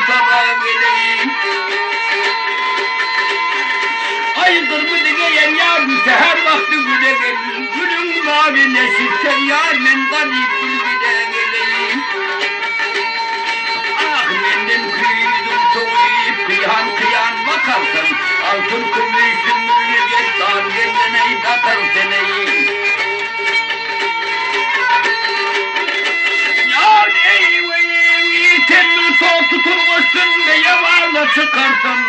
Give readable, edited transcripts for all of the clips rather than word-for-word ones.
sabah geleyim. Aydır mı diyen yar seher vakti güle gelir. Gülün mavi neşitler yar men garip güle geleyim. Ah menden kıydım soğuyup kıyan kıyan bakarsın. Altın kıvmışın müriget dar geldeneyi tatar seneyi. Yar eyvey temmül soğuk tuturmuşsun ve yavarla çıkarsın.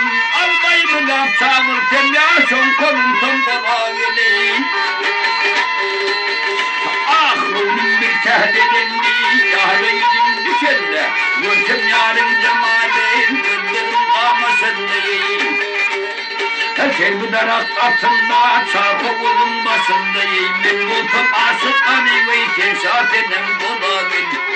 Albay mı laf çağırtın ya son kolunsun kola geleyim. Ah ruhum bir tehdedildi yâre yüzüm düşende. Görsem yarın cemalin gözlerim kamasın diyeyim. Teker bu darak altında çarpı uzun başındayım. Ben bulsam aşık aneyveyi teşat edem kola geleyim.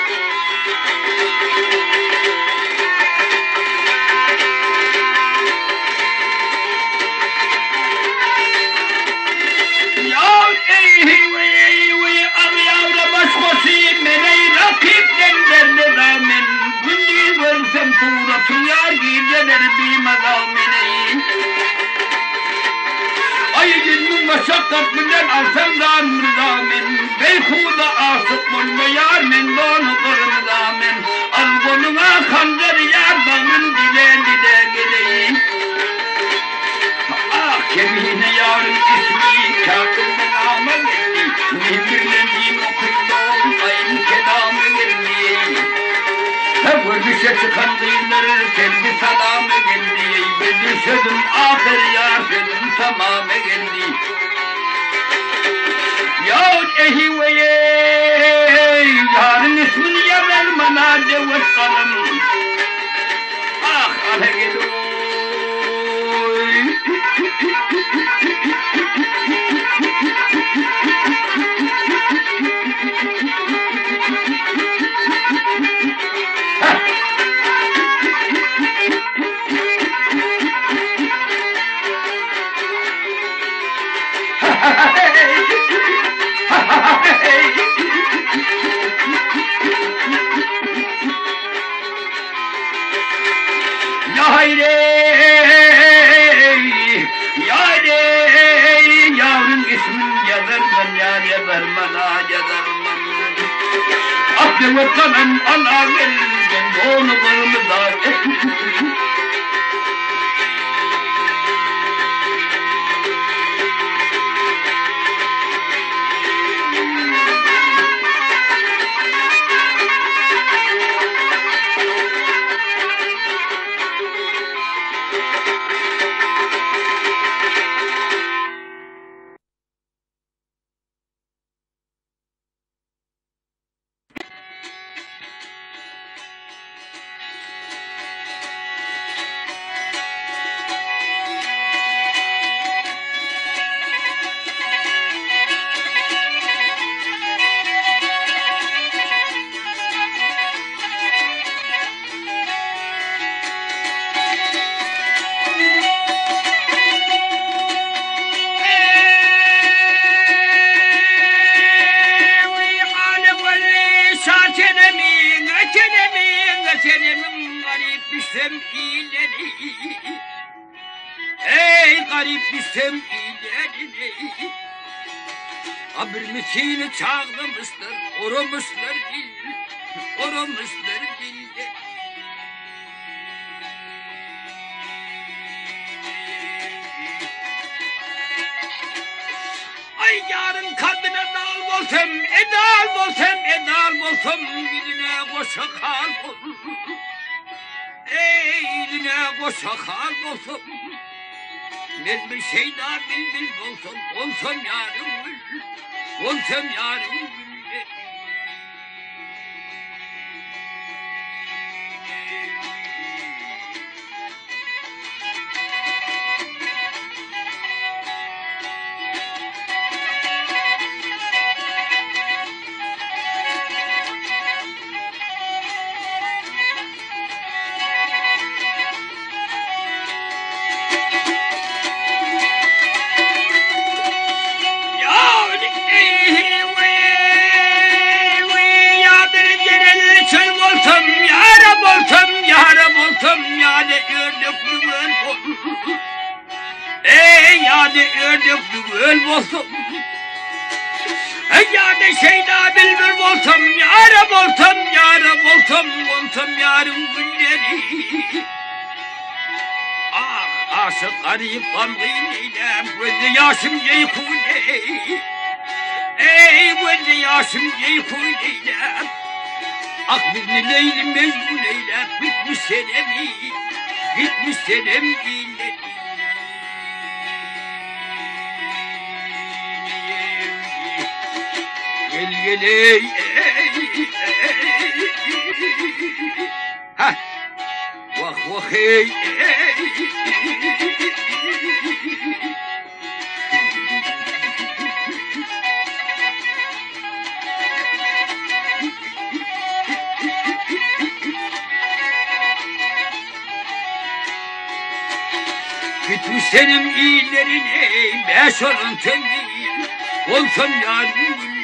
Meşakkat bilen arsamdan rızamen Beyhuda asık bulma yar men donu kırmızamen Al koluna kancar yar bağın dile dile geleyim. Ah kemiğine yarın ismi kâkıldan ama geldi. Mihmirlendiğim okuyduğum ayın kelamı geldi. Hep ölüşe çıkan dıyları kendi salamı geldi. Ben düşedim ahir yar sözüm tamamı geldi. Yahut ehiveye yarın ismini yazar bana cevet kalım. Ah aleyhidoy. Yavrum ismin yazar ben yar yazar bana yazar bana. Aklı vatanım ana verirken onu kırmızar. Ey garip bizim ileri. Abirmisini çağlamışlar, oramışlar dil, oramışlar dilde. Ay yarın kadına dal olsam, edal olsam, edal olsam, diline koşa kal olsam. Ey diline koşa kal olsam. Ben bir şey daha bildim olsam yarım, olsam yarım. yade ördüklü öl bol. Ey yade ördüklü öl bolsam. Yade şeyda bilmir bolsam, yara bolsam, yara bolsam, bolsam yarım günleri. Ah, aşık arayıp kalbıyla, gözü yaşım yeykule. Ey gözü yaşım yeykule. Aklını leyli mecbur eyle, bitmiş senemi, bitmiş senem ileri. Gel gel ey, ha, vah vah ey, bitmiş senin iyilerine, beş olan tembih, olsam yardım gülleri.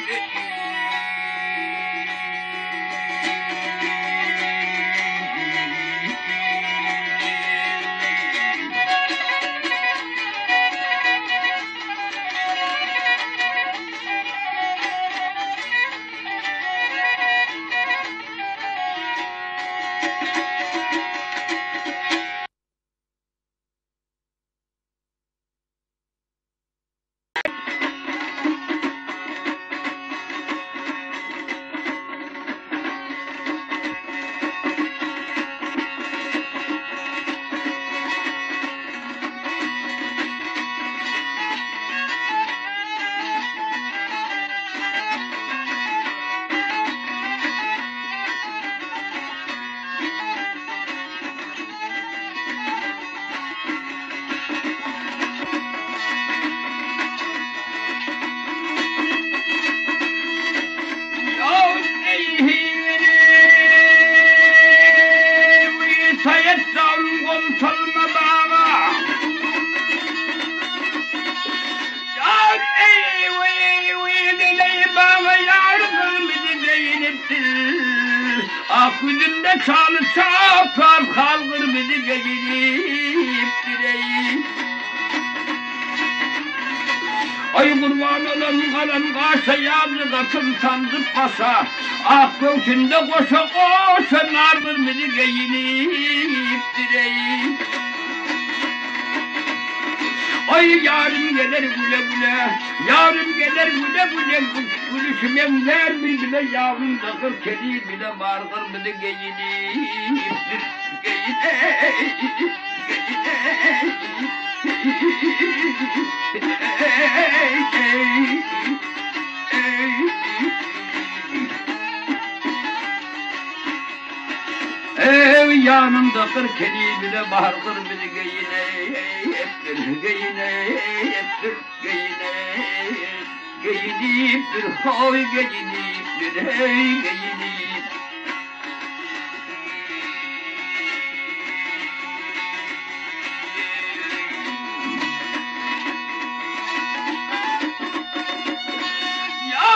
Akülünde çalsa par kalkır bizi gecilip direği. Ay kurban olan kalan kaşa yavru katın sandık basa. Ah göğsünde koşa koşa nardır bizi gecilip direği. Ay yarım gelir güle güle, yarım gelir güle güle, gülüşüm emler bile yavrum takır kedi bile bağırır bile geyiniptir, Ey yanımda kır kedi bile bağırır bile geyiniptir, geyiniptir, geyiniptir, hoy geyiniptir, hey geyinip. Ya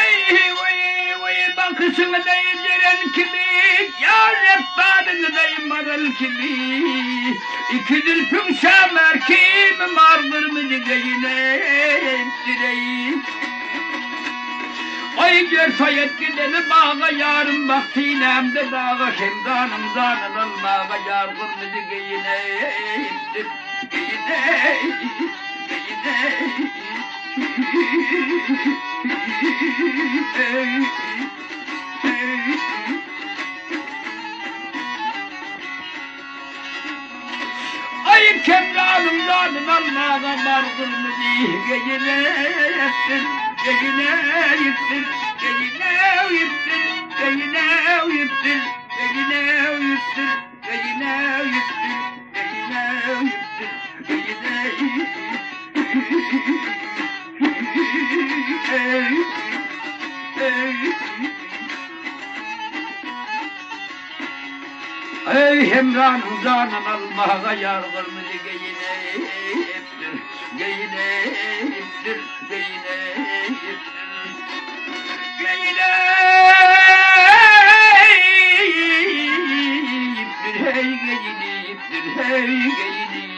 ey vay bakışını değdiren kimi, ya refadını değmaral kimi. İki dülpüm şamer kim mardır mı geyinip direğim. Ay gör sayet gideni bağa yarım vaktiyle hem de dağa şemdanım zanen almağa yargır mı geyinip Ay kemranım zanen almağa vargır mı geyiniptir, geyiniptir, geyiniptir, geyiniptir, geyiniptir, geyiniptir, Ey hemran uzanan almağa yargır mı geyiniptir, geyiniptir, geyiniptir, geyiniptir, hey geyinip. gittir hey geydi.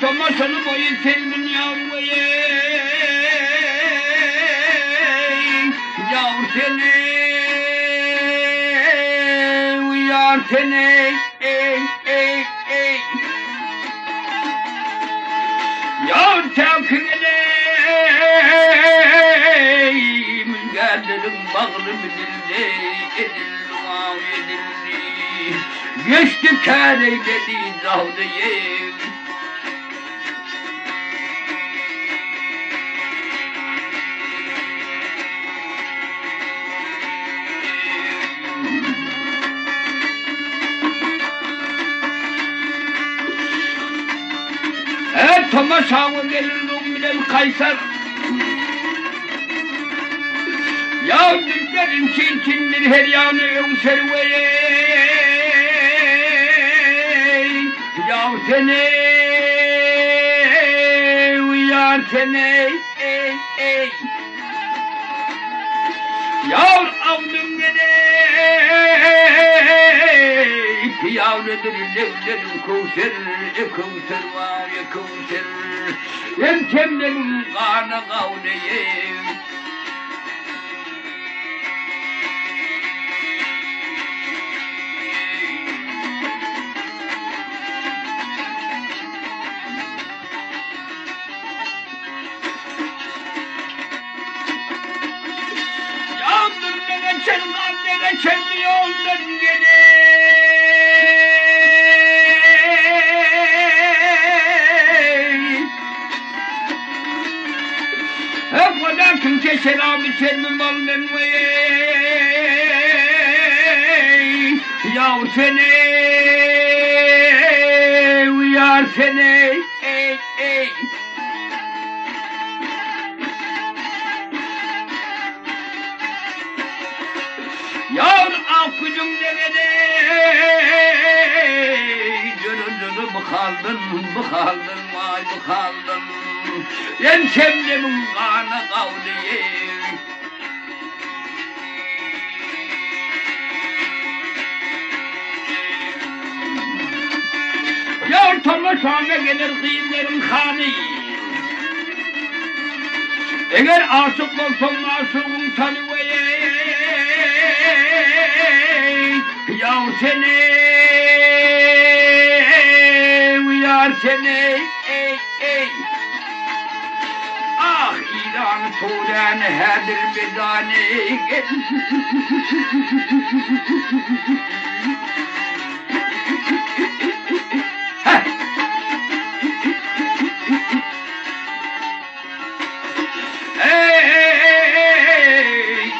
Tomasını boyu kelmin yavruye yavru seni uyar seni ey ey ey yavru tevkine müzgerlerim bağlı bildi edildi vav edildi geçti kâr eyledi zavdayım. Thomas Howard gelirim bilen Kaysar. Ya dükkanın çirkindir her yanı serveye. Ya seni uyar seni ey ey. Ya avdum gene yavrudur levlerim kovser kovser var ya kovser yemkemlerim kana kavleyim. Yavrum ne çelman ne çelmiyorlar gene. Kimse selam içermem almen vey yav seni uyar seni ey ey yav akıcım demede canım bu kaldın vay bu kaldın yemkemlemin kana kavliyim. Ya Thomas'a gelir kıyımlerin khani. Eğer aşık olsam aşığım tanıveye. Ya seni uyar seni ey ey. Ah İran Turan herdir bedani gel.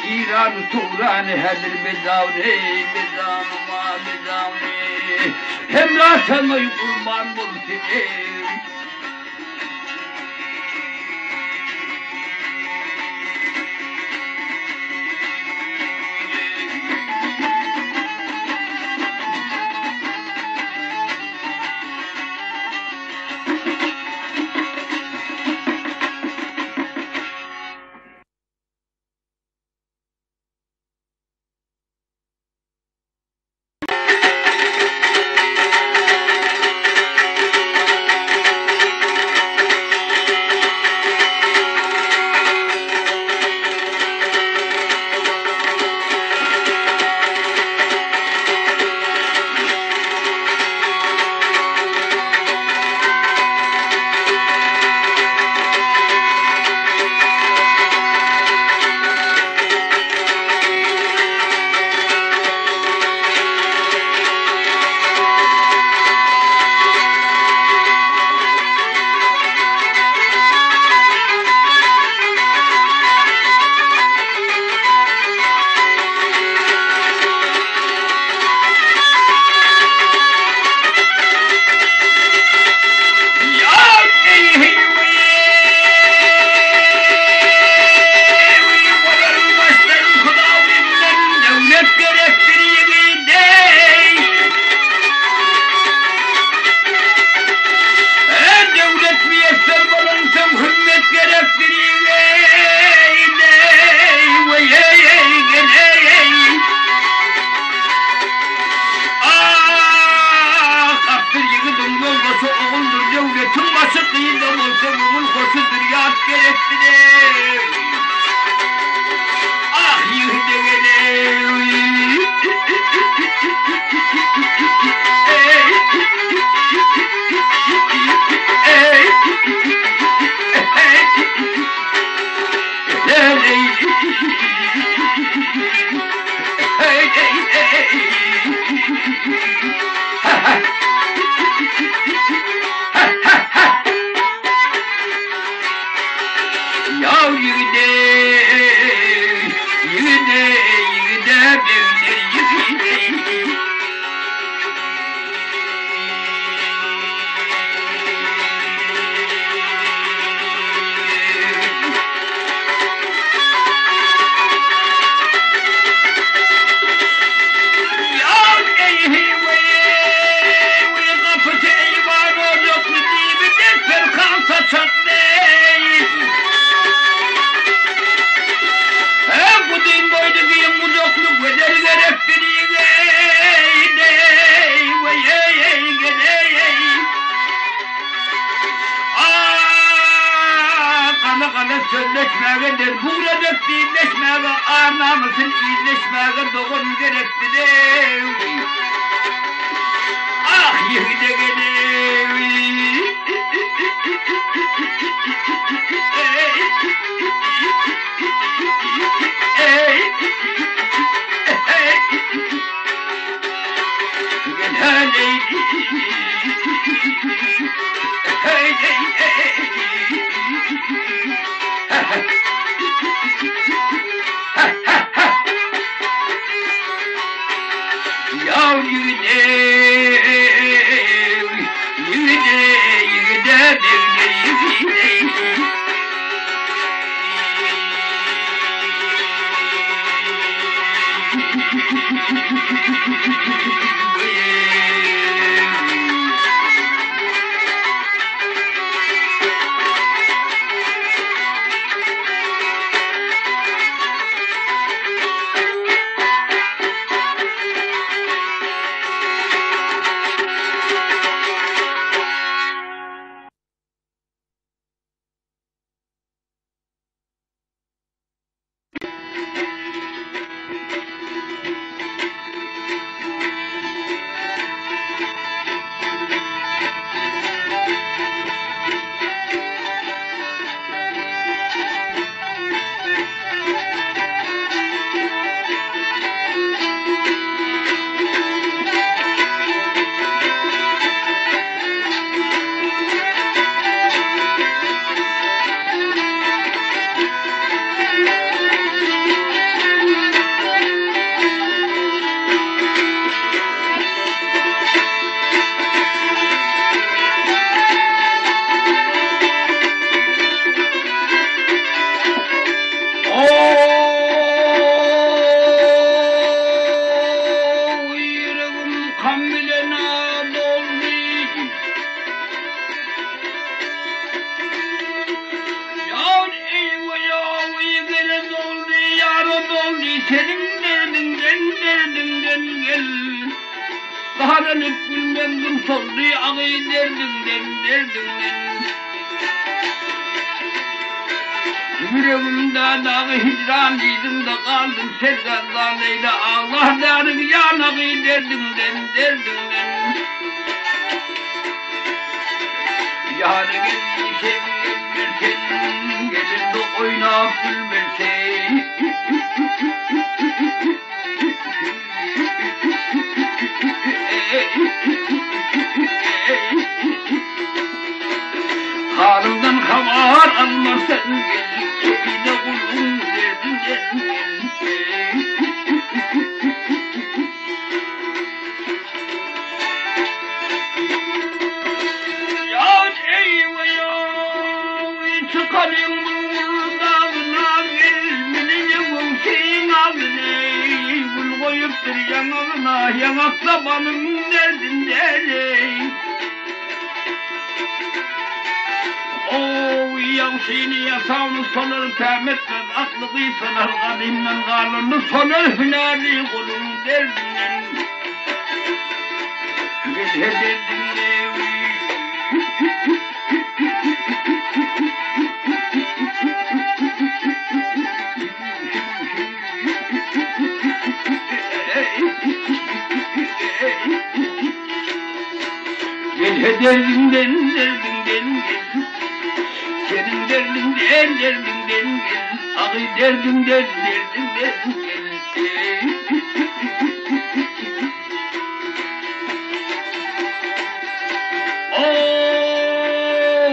İran Turan herdir bedani bedama bedani. Hem rahatımı kurban bulsun. Ağala sözleşmeye der, buğradık birleşmeye, anamızın iyileşmeye doğum gerektir. Ah yehide gelev. Karanlık gülmem soldu ağayı derdimden. Yüreğimde dağı hicranlıydım da kaldım sevdadan Leyla Allah darım yan ağayı derdimden. Yarı geldi sevgilim gelir de oynayıp gülmesin. Karımdan havar almazsan gel, kepine kulun derdin gel. Ya eyvah ya, çıkarım dağına gel, minine bulsun ağzına. Gül koyuptur yanağına, yanakta balım derdin derdin. Seni yasağını sonar temetmez aklı kıysanar kadimden karnını sonar hünali kulun derdinden gel derdinle gel derdinden senin derdinden gel, ağay derdinden gel.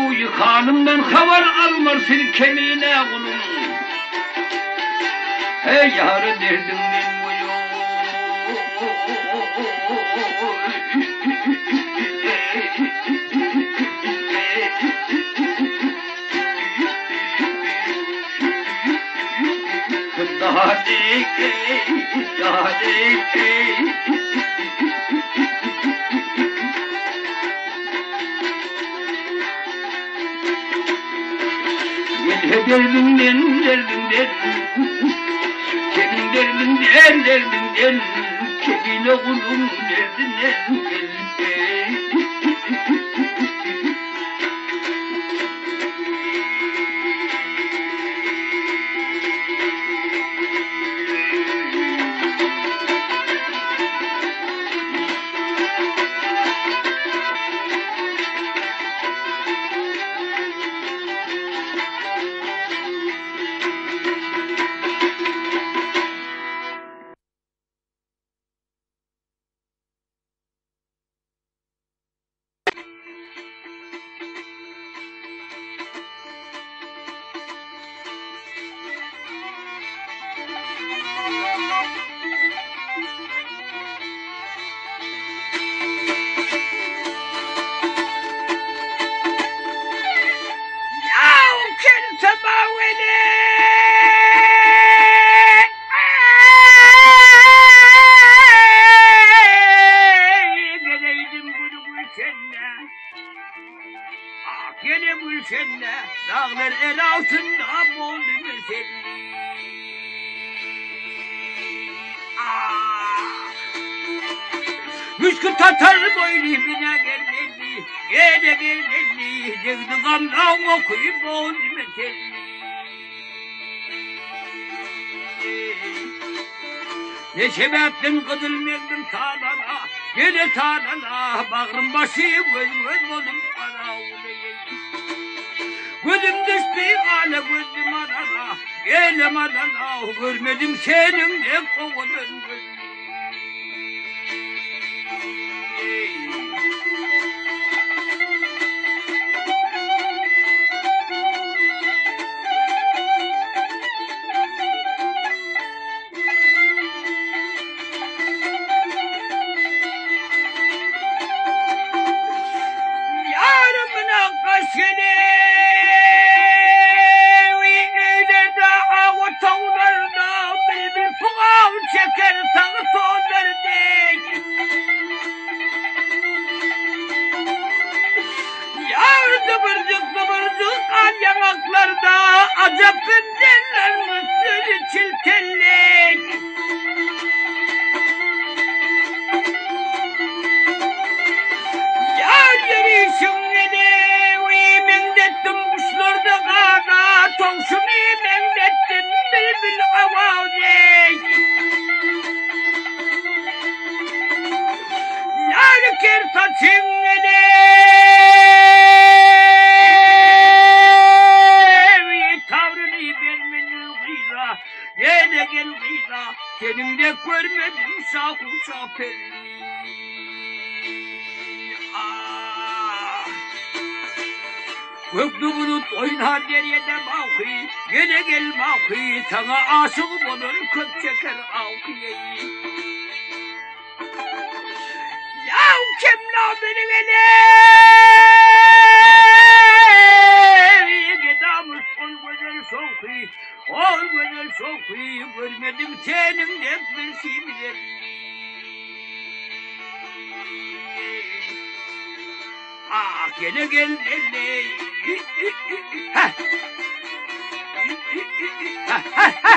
Oy hanımdan haber almaz seni kemiğine kulun. Hey yarı derdinden derdinden senin derdinden kebile kulun derdinden gene gülşenle, dağlar el altında boldu meselli. Müşkü tatar boynumuna geldi, gene geldi, devdi gamdan okuyup boldu meselli. Ne sebepten kıdılmıyordum tağlana, gene tağlana, bağrım başı göz göz oldum kara ulayım. Gözüm düştü hale gözüm adana, gelem adana, görmedim senin de kovalın gözüm. Acaba bendenler mısır çiltellik. Yar yarışım nene, mendettim kuşlarda kada, tovşumu mendettim bülbül avazek. Yar kertaçım nene, gene gel gıyla, senin de görmedim şahı şapelli. Göklü bulut oynar deriyede mavki, gene gel mavki, sana aşık olur kız çeker avkiyeyi. Yav kemla beni gele, gedamız ol güzel soğuki, ol güzel soğuki, görmedim senin de bir şeyleri. Ah gene gel gel, ha, ha, ha, ha.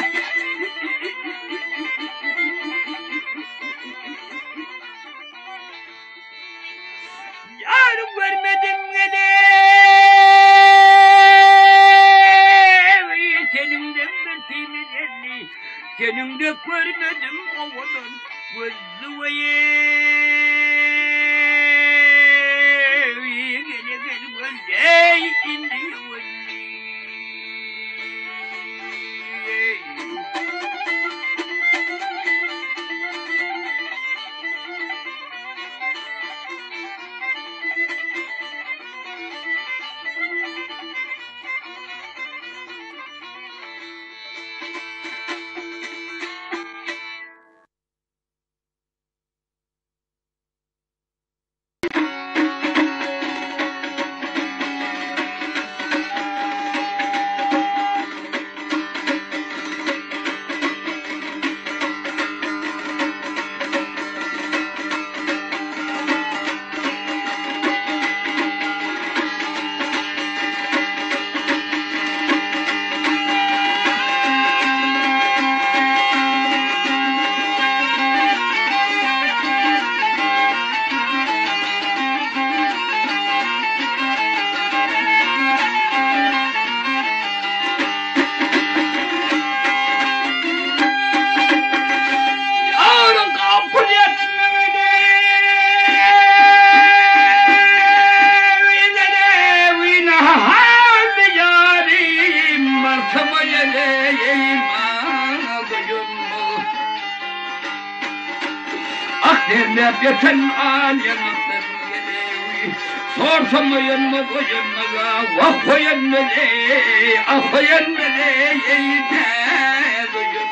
Yarım görmedim gene, senin de bir şeyleri, senin de görmedim oğlum, gözlü veye. Ey indi derler yeten alyanaklar gelevi, sorsam uyanma koyanmaga, vah koyanma de, ah koyanma de, yeyte koyan.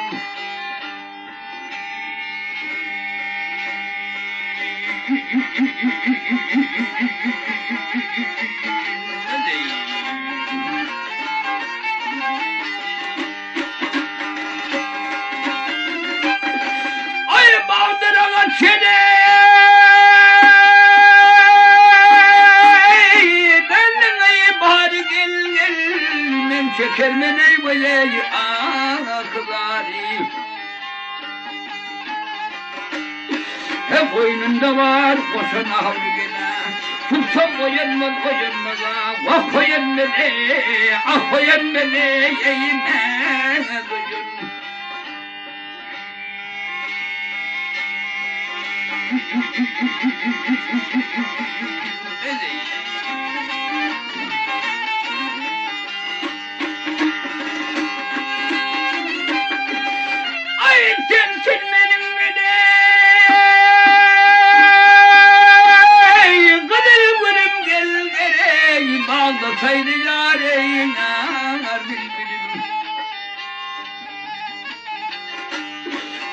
Ay bağdıra seni, benden ayıp çeker mi ney böyle kızari. Hep boynunda var koşan havlu gene. Tutsam koyanmaz koyanmaz vah koyanmaz ah koyanmaz eğime duyun. Ay temsil benim beni Gıdım gel gerey bağlasaydı yareyinar bilbilim.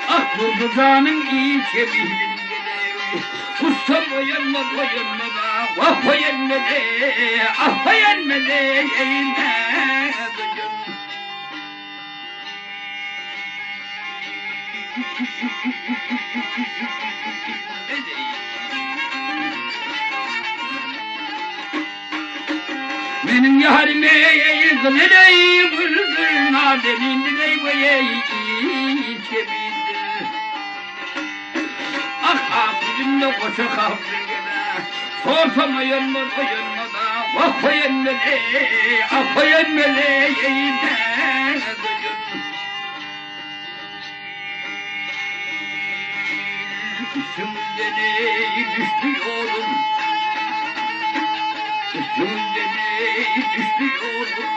Ah Nurguzan'ın iyi çevirin Ustam oyanmaz oyanmaz vah oyanmaz ah oyanmaz eğime duyun. Benim yarime gılırey bırdır nadenin diley boyey çevidir. Ah ah yüzümde koşa kaldır gene sorsam oyanmaz oyanmaz vah oyanmaz ah oyanmaz eğime duyun. Üstümde ney düşüyorum Üstümde ney düşüyorum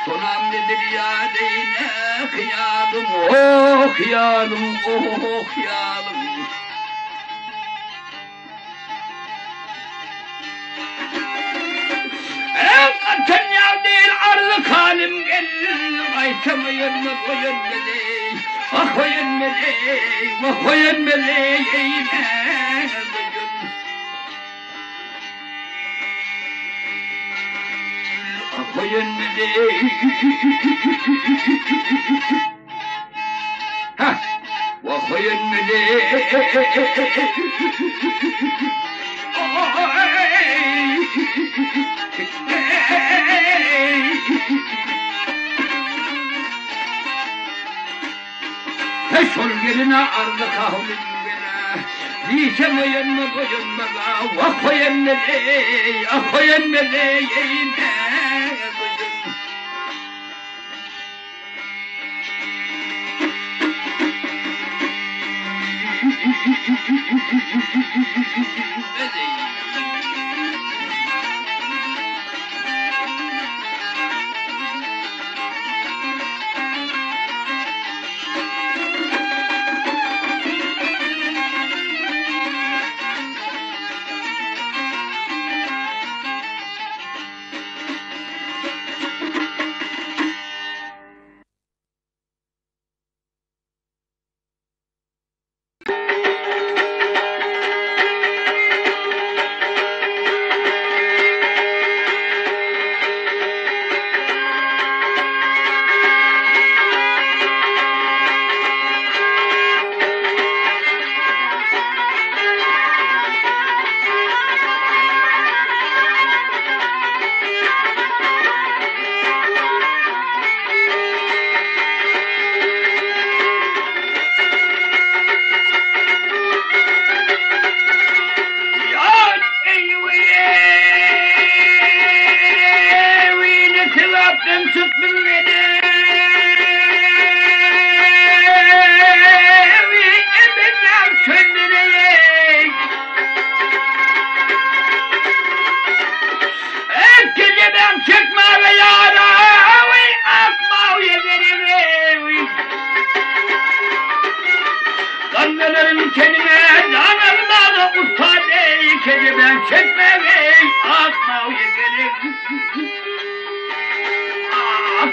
Son hamledir yâreyne hıyalım oh hıyalım oh hıyalım. Sen ya değil arzı halim gel Aytem ayırma koyun beni Ah koyun beni Vah koyun beni Eğime duyun. Ah koyun beni Hah Vah koyun beni Sol geline ardı kahvin bana Diyeceğim oyanma koyanma vah koyanma ah koyanma eğime duyun.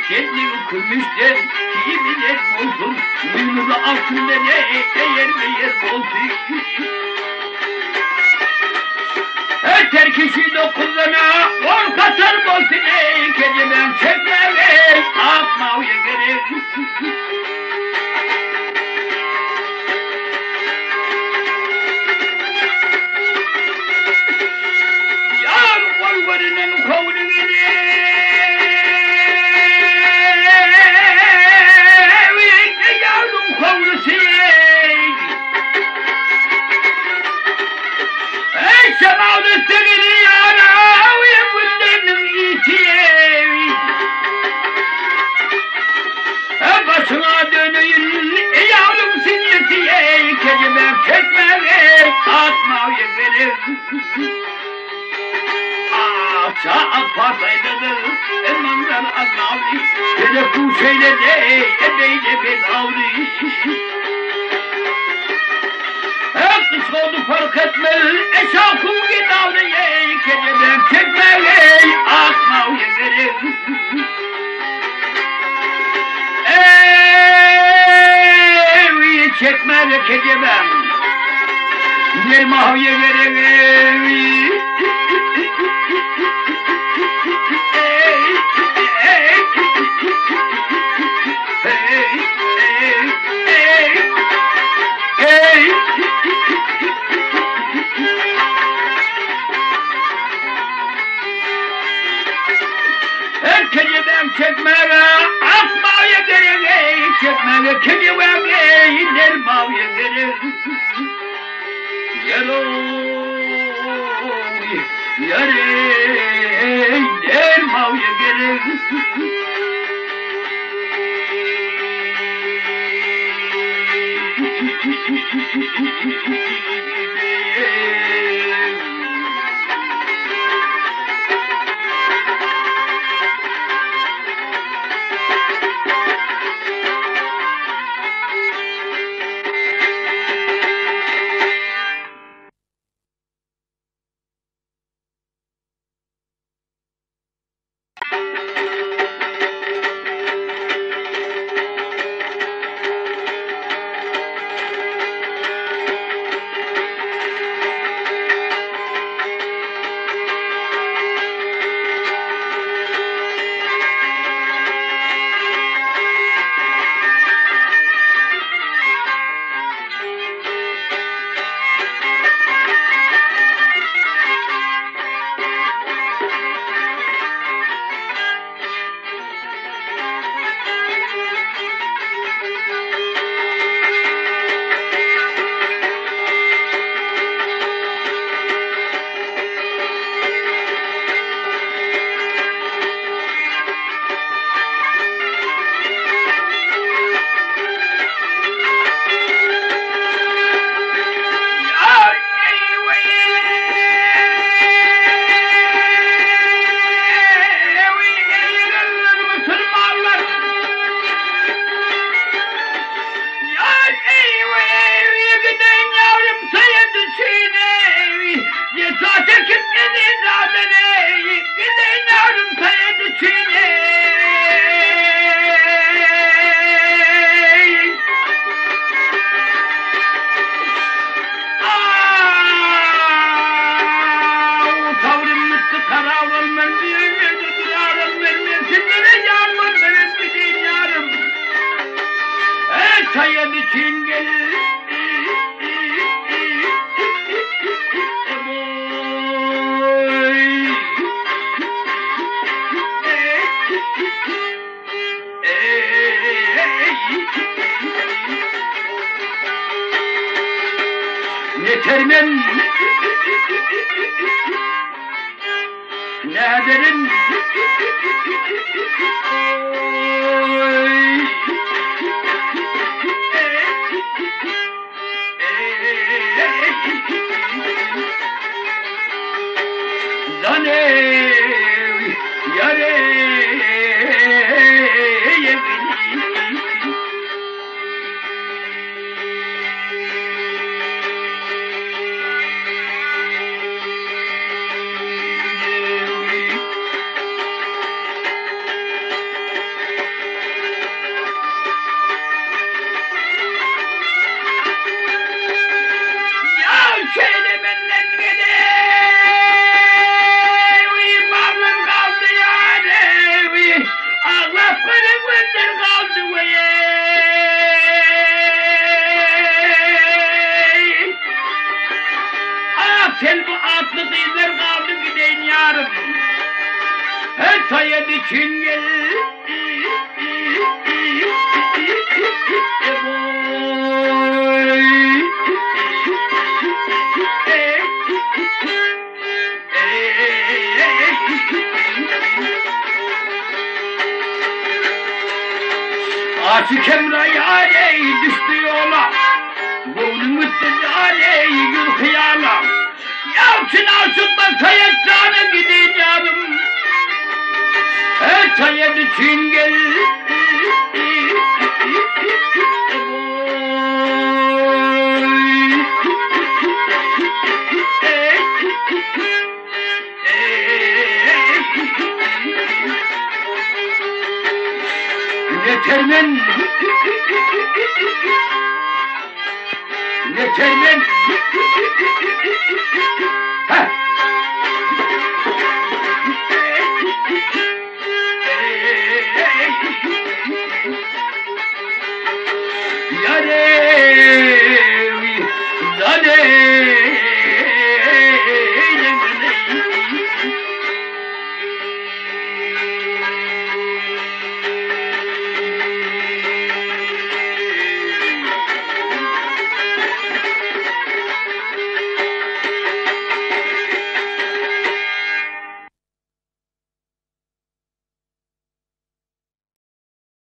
Kendi okumuştur, kim bilir olsun, boynuzu altında ne eğer meğer olsun. Her kişi dokunduğuna on katar olsun, kendi ben çekme ve atmaya gerek. Yar var varının kavlu gelir. yegerim. Saat partaydadır, emanlar Allah'ı, telefon şeylerde, ebeyle ben avri. Kış oldu fark etmez, eşakum git avri, geceden çekmeli, akmav yegerim. Çekmeli geceden, gelmav yegerim. Çekmeye akmaya gerek, çekmeye kediye dermaya gerek. Yarey, dermaya gerek. Sayın için gelir. Yetermem ne ederim Zanev yare Sen bu atlı kızlar kaldı gideyim yarım. Her taya için gel. Aşık Emre aley düştü yola. Boğulun müttezi aley gül hıyala. Yalçın Arsut'la kayaklarına gideceğim. Her kayak için gel. Yetermen. Yetermen. Ha.